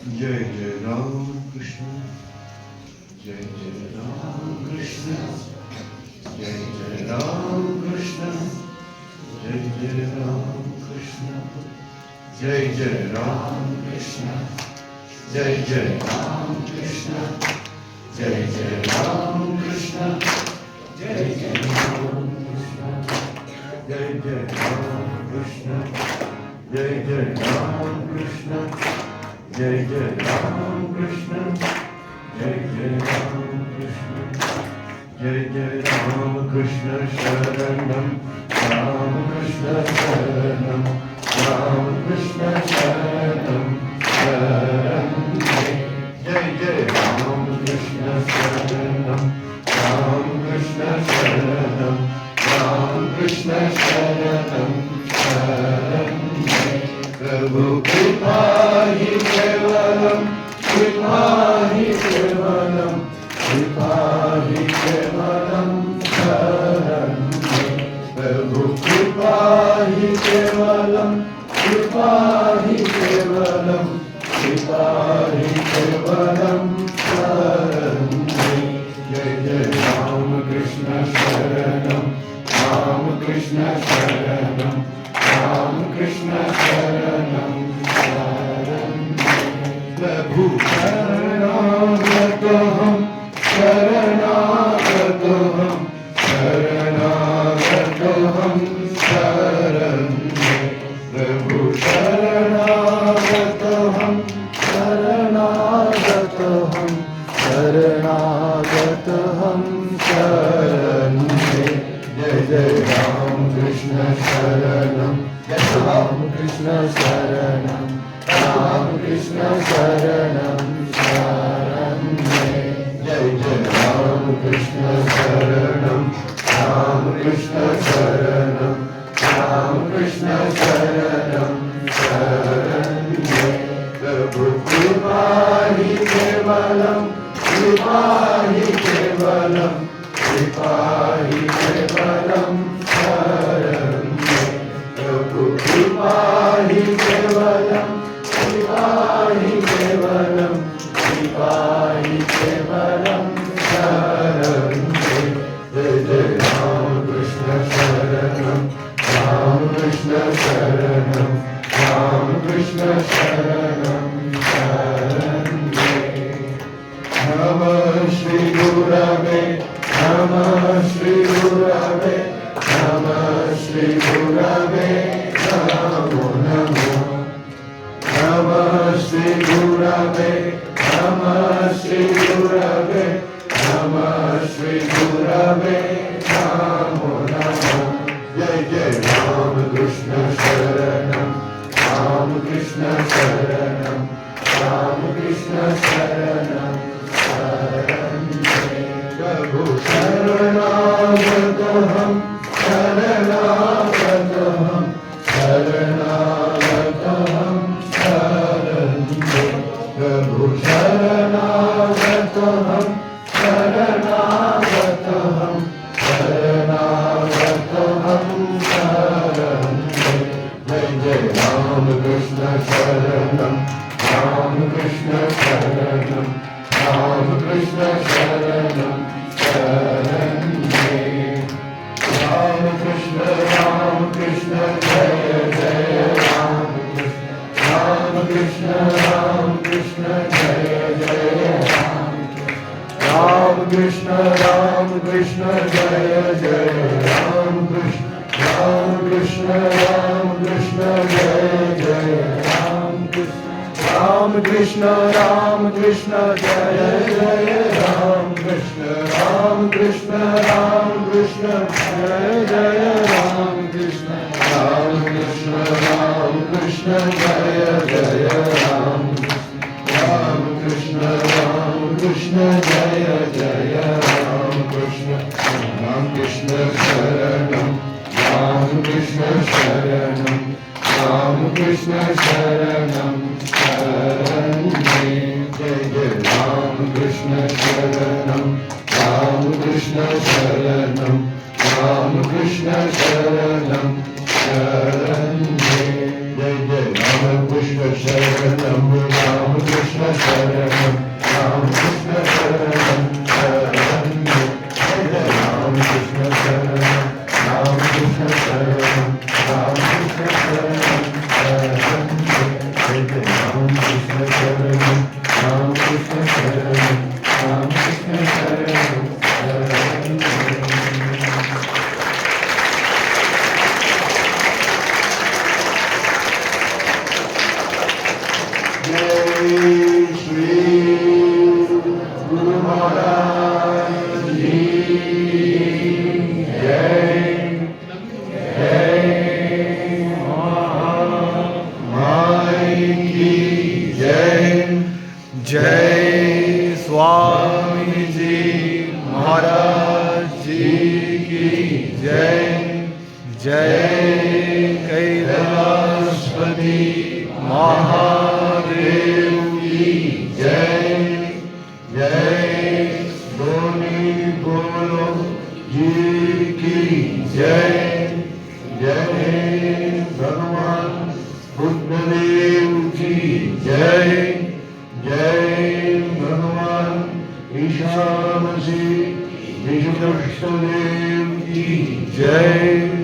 जय जय राम कृष्ण, जय जय राम कृष्ण, जय जय राम कृष्ण, जय जय राम कृष्ण, जय जय राम कृष्ण, जय जय राम कृष्ण, जय जय राम कृष्ण, जय जय राम कृष्ण, जय जय राम कृष्ण, जय जय राम कृष्ण, जय जय राम कृष्ण, जय जय राम कृष्ण, जय जय राम कृष्ण शरणम, राम कृष्ण शरणम, राम कृष्ण शरणम शरणं जय जय राम कृष्ण शरणम, राम कृष्ण शरणम, राम कृष्ण शरणम शरणं प्रभु कृपा हि केवलम, कृपा हि केवलम, कृपा हि केवलम शरणं प्रभु कृपा हि केवलम, कृपा हि केवलम, कृपा हि केवलम शरणं जय जय राम कृष्ण शरणम, राम कृष्ण शरणम, राम कृष्ण शरणं शरणं प्रभु शरणागतोऽहं, शरणागतोऽहं, शरणागतोऽहं शरणं प्रभु शरणागतोऽहं, शरणागतोऽहं, शरणागतोऽहं शरणं जय जय राम कृष्ण शरणं, राम कृष्ण शरणं, राम कृष्ण शरणं शरणं जय जय राम कृष्ण शरणं, राम कृष्ण शरणं, राम कृष्ण शरणं शरणं प्रभु कृपा हि केवलम, कृपा हि केवलम, कृपा हि केवलम शरणं प्रभु कृपा हि केवलम, कृपा हि केवलम, कृपा हि केवलम शरणं जय जय राम कृष्ण शरणं, राम कृष्ण शरणं, राम कृष्ण शरणं शरणं नमः श्री गुरवे, नमः श्री गुरवे, नमः श्री गुरवे नमो नमो नमः श्री गुरवे, नमः श्री गुरवे, नमः श्री गुरवे नमो नमो जय जय राम कृष्ण शरणं, राम कृष्ण शरणं, राम कृष्ण शरणं शरणं प्रभु शरणागतोऽहं, शरणागतोऽहं, शरणागतोऽहं शरणं प्रभु शरणागतोऽहं, शरणागतोऽहं, शरणागतोऽहं शरणं जय जय राम कृष्ण शरणं, राम कृष्ण शरणं, राम कृष्ण शरणं शरणं राम कृष्ण जय जय राम कृष्ण, राम कृष्ण जय जय राम कृष्ण, राम कृष्ण जय जय राम कृष्ण, राम कृष्ण, राम कृष्ण जय जय राम कृष्ण, राम कृष्ण, राम कृष्ण जय जय राम कृष्ण, राम कृष्ण, राम कृष्ण जय जय राम कृष्ण, राम कृष्ण, राम कृष्ण जय जय राम कृष्ण, राम कृष्ण जय जय राम कृष्ण, राम कृष्ण शरणं, राम कृष्ण शरणं, राम कृष्ण शरणं शरणं जय जय राम कृष्ण शरणं, राम कृष्ण शरणं, राम कृष्ण शरणं शरणं जय जय राम कृष्ण शरणं, शरणं रामकृष्ण शरणं रामकृष्ण शरणं जय स्वामी जी महाराज जी की जय। जय कैलाशपति महादेव की जय जय दोनी बोलो जी की जय जय भगवान बुद्धदेव की जय जय भगवान ईशा मसीह विश्वदेव की जय।